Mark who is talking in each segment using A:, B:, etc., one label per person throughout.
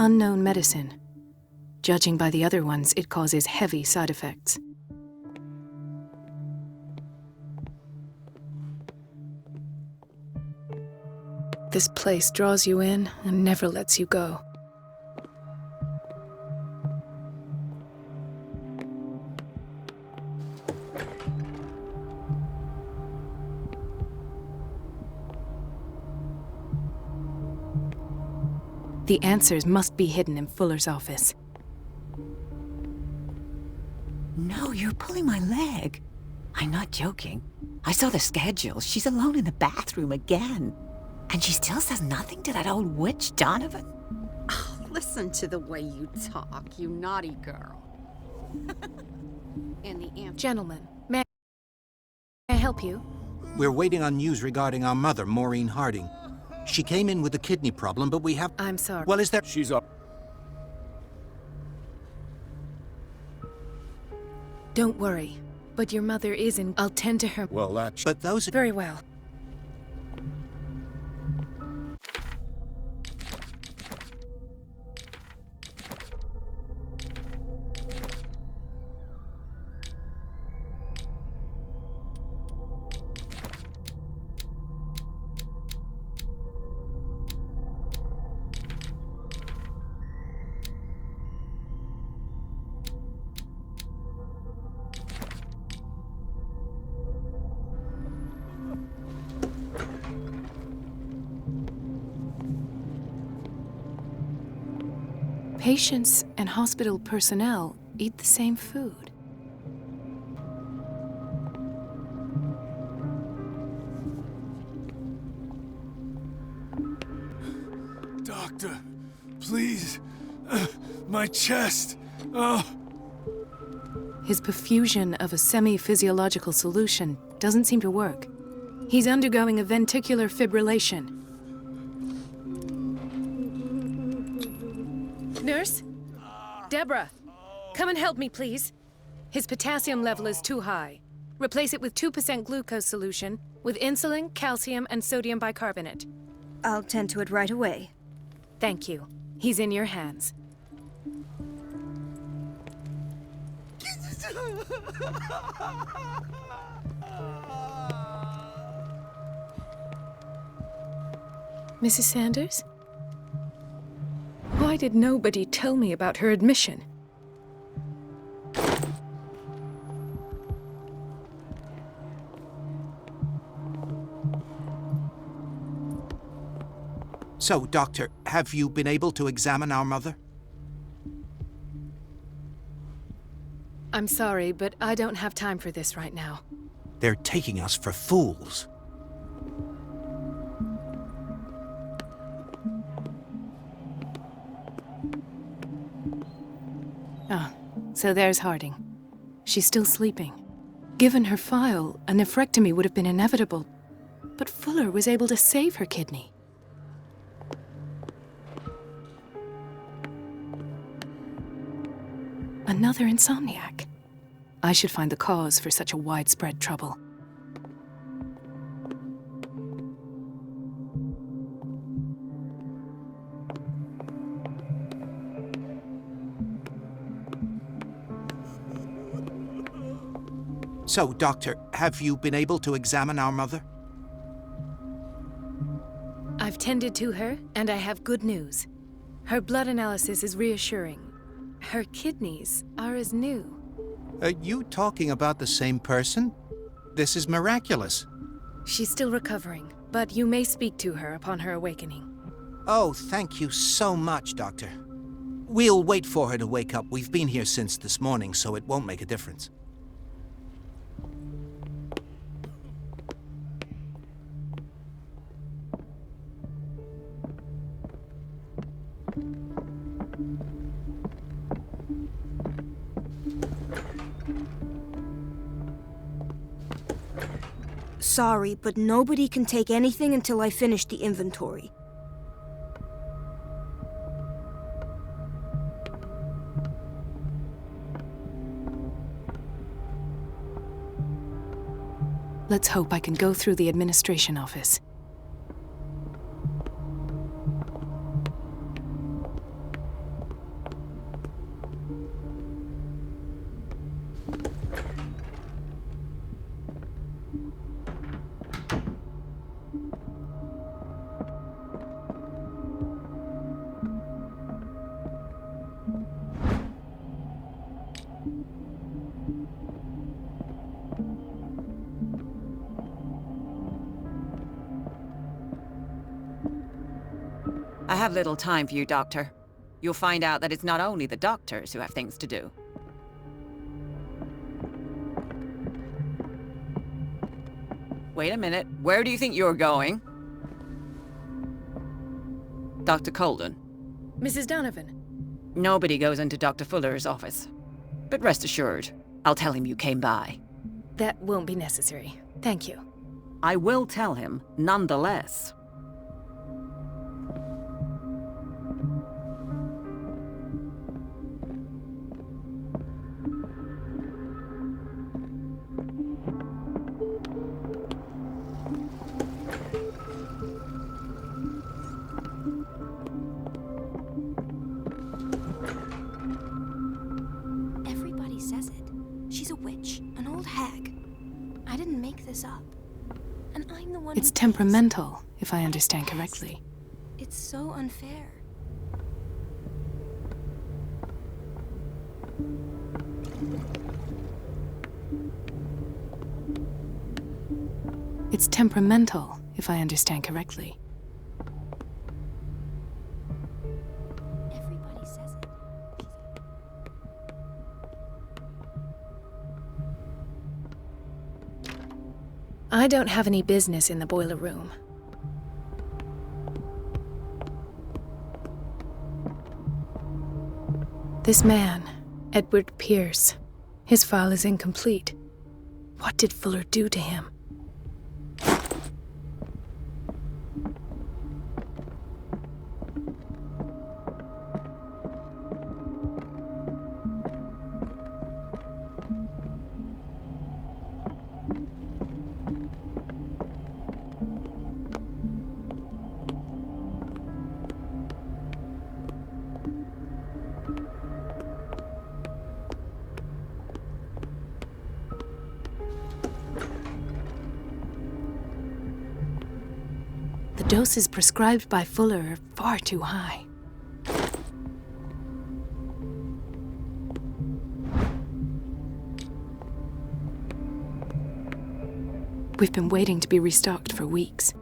A: unknown medicine. Judging by the other ones, it causes heavy side effects. This place draws you in and never lets you go. The answers must be hidden in Fuller's office.
B: No, you're pulling my leg. I'm not joking. I saw the schedule. She's alone in the bathroom again. And she still says nothing to that old witch, Donovan.
C: Oh, listen to the way you talk, you naughty girl. And the
A: Gentlemen, may I help you?
D: We're waiting on news regarding our mother, Maureen Harding. She came in with a kidney problem, but we have...
A: I'm sorry.
D: Well, is there...
E: She's up.
A: Don't worry. But your mother is in... I'll tend to her.
E: Well, that's...
D: But those...
A: Very well. Patients and hospital personnel eat the same food.
F: Doctor, please. My chest. Oh.
A: His perfusion of a semi-physiological solution doesn't seem to work. He's undergoing a ventricular fibrillation. Nurse? Deborah, come and help me, please. His potassium level is too high. Replace it with 2% glucose solution with insulin, calcium, and sodium bicarbonate.
G: I'll tend to it right away.
A: Thank you. He's in your hands. Mrs. Sanders? Why did nobody tell me about her admission?
D: So, Doctor, have you been able to examine our mother?
A: I'm sorry, but I don't have time for this right now.
D: They're taking us for fools.
A: Ah, so there's Harding. She's still sleeping. Given her file, a nephrectomy would have been inevitable. But Fuller was able to save her kidney. Another insomniac. I should find the cause for such a widespread trouble.
D: So, Doctor, have you been able to examine our mother?
A: I've tended to her, and I have good news. Her blood analysis is reassuring. Her kidneys are as new.
D: Are you talking about the same person? This is miraculous.
A: She's still recovering, but you may speak to her upon her awakening.
D: Oh, thank you so much, Doctor. We'll wait for her to wake up. We've been here since this morning, so it won't make a difference.
G: Sorry, but nobody can take anything until I finish the inventory.
A: Let's hope I can go through the administration office.
B: I have little time for you, Doctor. You'll find out that it's not only the doctors who have things to do. Wait a minute. Where do you think you're going? Dr. Colden.
A: Mrs. Donovan.
B: Nobody goes into Dr. Fuller's office. But rest assured, I'll tell him you came by.
A: That won't be necessary. Thank you.
B: I will tell him, nonetheless.
G: Everybody says it. She's a witch, an old hag. I didn't make this up. And I'm the one
A: It's
G: who pays.
A: temperamental, if I understand correctly.
G: It's so unfair.
A: It's temperamental, if I understand correctly.
G: Everybody says it.
A: I don't have any business in the boiler room. This man, Edward Pierce, his file is incomplete. What did Fuller do to him? The doses prescribed by Fuller are far too high. We've been waiting to be restocked for weeks.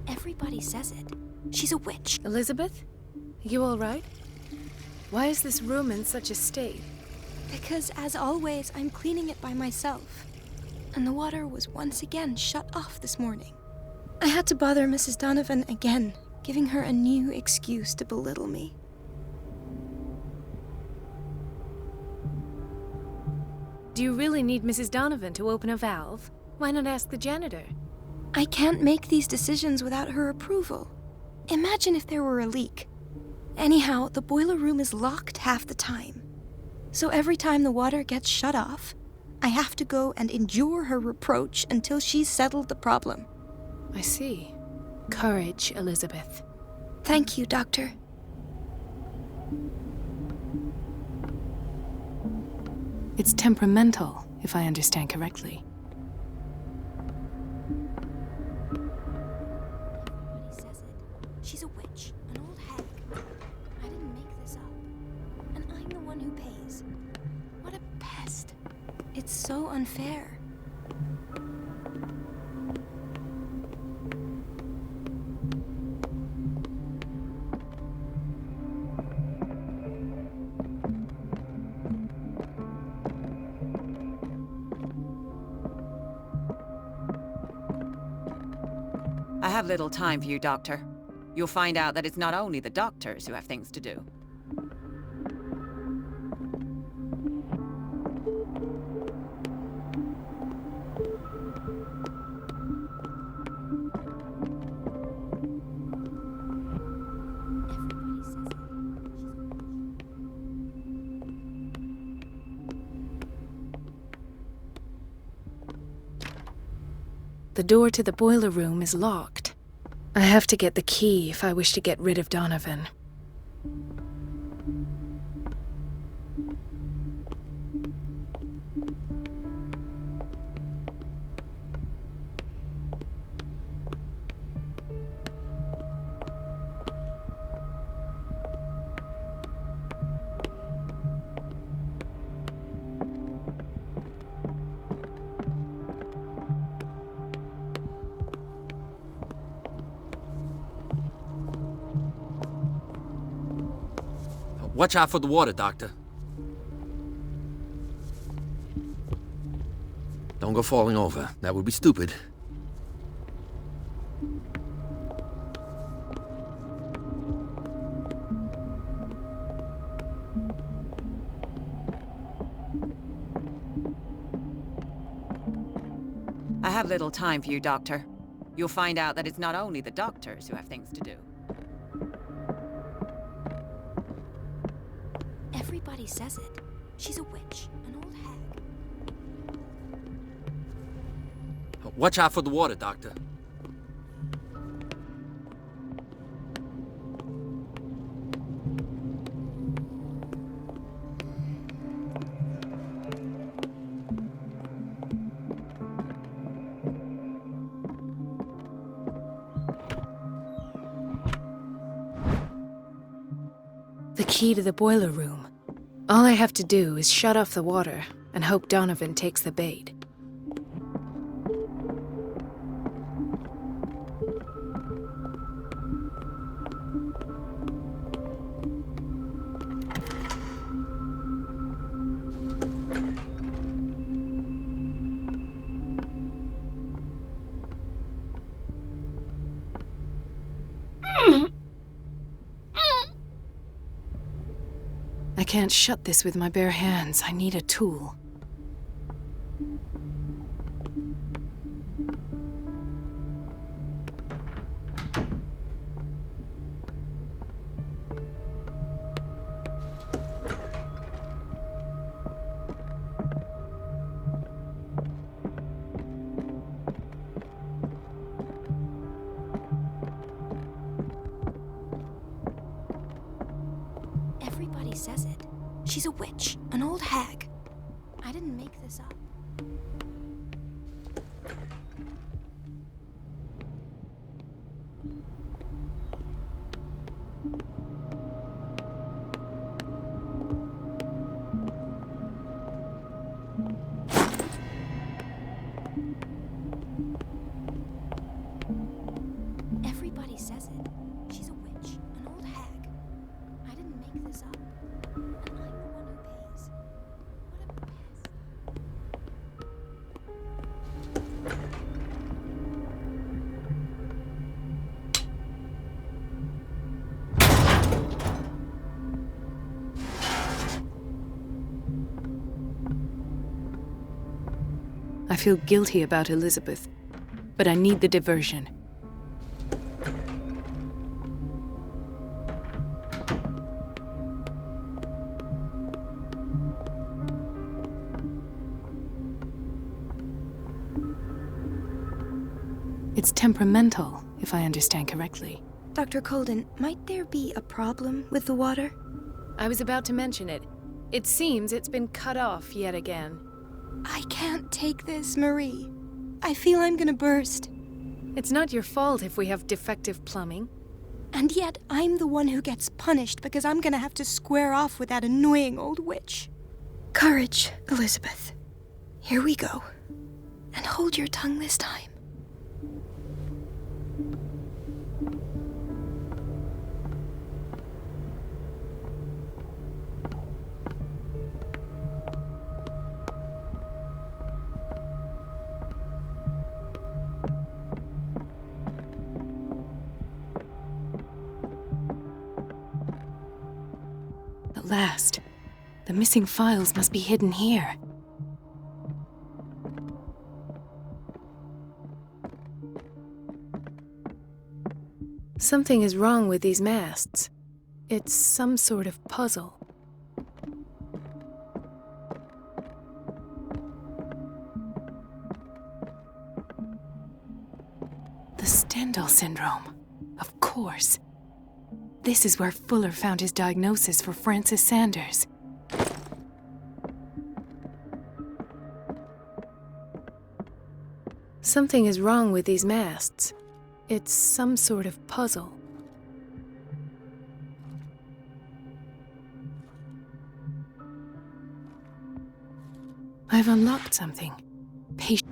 G: Everybody says it. She's a witch.
A: Elizabeth? You all right? Why is this room in such a state?
G: Because, as always, I'm cleaning it by myself. And the water was once again shut off this morning. I had to bother Mrs. Donovan again, giving her a new excuse to belittle me.
A: Do you really need Mrs. Donovan to open a valve? Why not ask the janitor?
G: I can't make these decisions without her approval. Imagine if there were a leak. Anyhow, the boiler room is locked half the time. So every time the water gets shut off, I have to go and endure her reproach until she's settled the problem.
A: I see. Courage, Elizabeth.
G: Thank you, Doctor.
A: It's temperamental, if I understand correctly.
G: Everybody says it. She's a witch, an old hag. I didn't make this up. And I'm the one who pays. What a pest. It's so unfair.
B: I have little time for you, Doctor. You'll find out that it's not only the doctors who have things to do.
G: Everybody says it.
A: the door to the boiler room is locked. I have to get the key if I wish to get rid of Donovan.
E: Watch out for the water, Doctor. Don't go falling over. That would be stupid.
B: I have little time for you, Doctor. You'll find out that it's not only the doctors who have things to do.
G: Everybody says it. She's a witch, an old hag.
E: Watch out for the water, Doctor.
A: The key to the boiler room. All I have to do is shut off the water and hope Donovan takes the bait. I can't shut this with my bare hands. I need a tool.
G: Everybody says it. She's a witch, an old hag. I didn't make this up. Everybody says it. She's a witch, an old hag. I didn't make this up. And I'm the one who pays. What a pest.
A: I feel guilty about Elizabeth, but I need the diversion. It's temperamental, if I understand correctly.
G: Dr. Colden, might there be a problem with the water?
A: I was about to mention it. It seems it's been cut off yet again.
G: I can't take this, Marie. I feel I'm gonna burst.
A: It's not your fault if we have defective plumbing.
G: And yet, I'm the one who gets punished because I'm gonna have to square off with that annoying old witch. Courage, Elizabeth. Here we go. And hold your tongue this time.
A: At last. The missing files must be hidden here. Something is wrong with these masts. It's some sort of puzzle. Stendhal syndrome. Of course. This is where Fuller found his diagnosis for Francis Sanders. Something is wrong with these masts. It's some sort of puzzle. I've unlocked something. Patient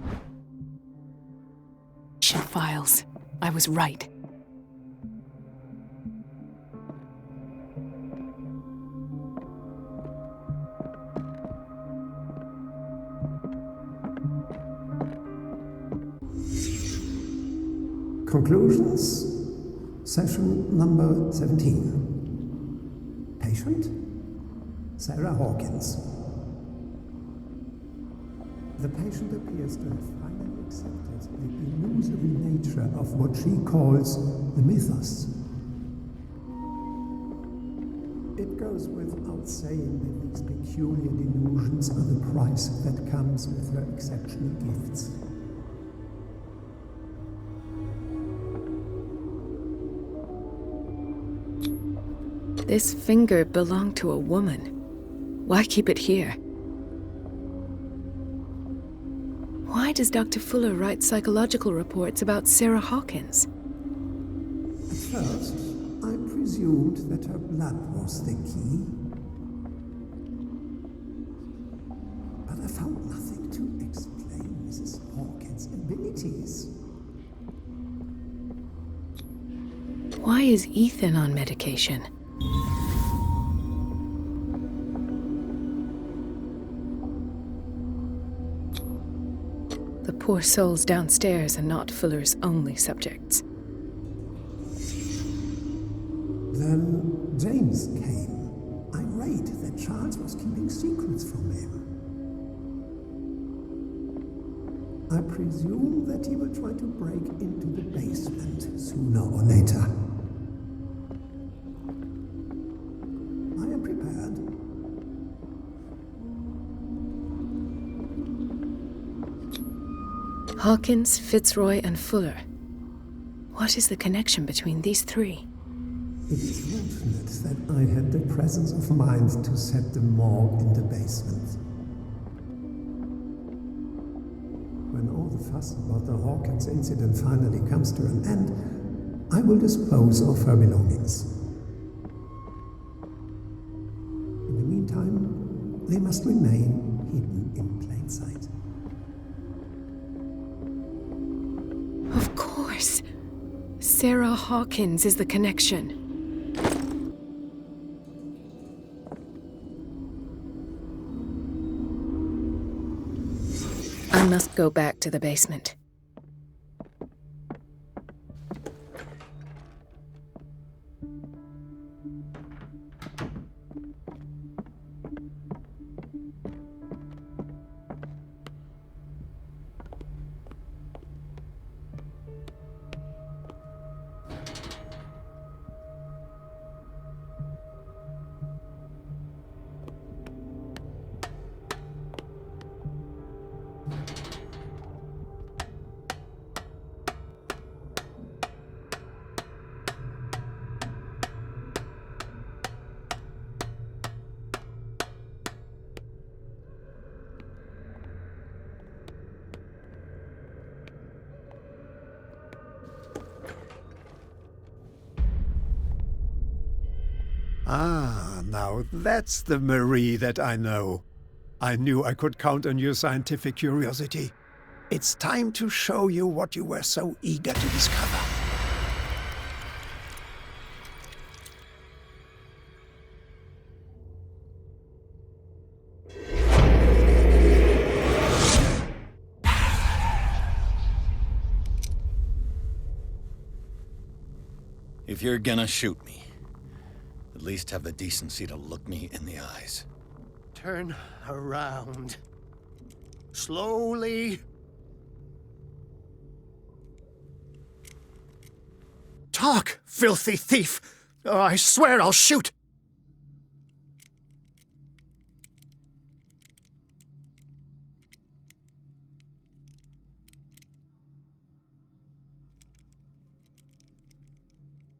A: files. I was right.
H: Conclusions, session number 17. Patient, Sarah Hawkins. The patient appears to have finally accepted the illusory nature of what she calls the mythos. It goes without saying that these peculiar delusions are the price that comes with her exceptional gifts.
A: This finger belonged to a woman. Why keep it here? Why does Dr. Fuller write psychological reports about Sarah Hawkins?
H: At first, I presumed that her blood was the key. But I found nothing to explain Mrs. Hawkins' abilities.
A: Why is Ethan on medication? The poor souls downstairs are not Fuller's only subjects.
H: Then James came, irate that Charles was keeping secrets from him. I presume that he will try to break into the basement sooner or later. I am prepared.
A: Hawkins, Fitzroy, and Fuller. What is the connection between these three?
H: It is fortunate that I had the presence of mind to set the morgue in the basement. When all the fuss about the Hawkins incident finally comes to an end, I will dispose of her belongings. In the meantime, they must remain hidden in plain sight.
A: Of course. Sarah Hawkins is the connection. I must go back to the basement.
H: Ah, now that's the Marie that I know. I knew I could count on your scientific curiosity. It's time to show you what you were so eager to discover.
I: If you're gonna shoot me, at least have the decency to look me in the eyes.
J: Turn around. Slowly. Talk, filthy thief! Or I swear I'll shoot!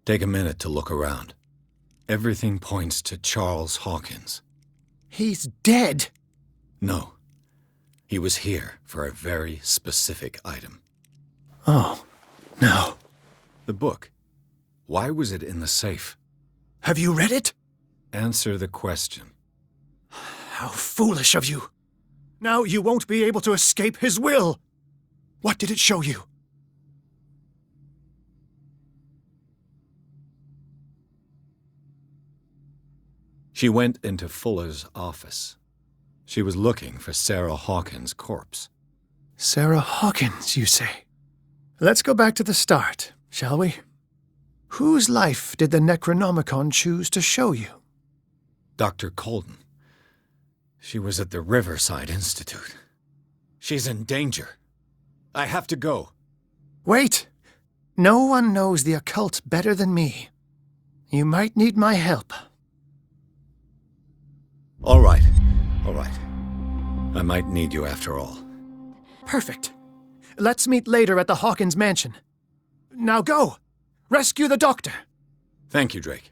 I: Take a minute to look around. Everything points to Charles Hawkins.
J: He's dead.
I: No. He was here for a very specific item.
J: Oh, no.
I: The book. Why was it in the safe?
J: Have you read it?
I: Answer the question.
J: How foolish of you. Now you won't be able to escape his will. What did it show you?
I: She went into Fuller's office. She was looking for Sarah Hawkins' corpse.
J: Sarah Hawkins, you say? Let's go back to the start, shall we? Whose life did the Necronomicon choose to show you?
I: Dr. Colden. She was at the Riverside Institute. She's in danger. I have to go.
J: Wait! No one knows the occult better than me. You might need my help.
I: All right. All right. I might need you after all.
J: Perfect. Let's meet later at the Hawkins mansion. Now go! Rescue the doctor!
I: Thank you, Drake.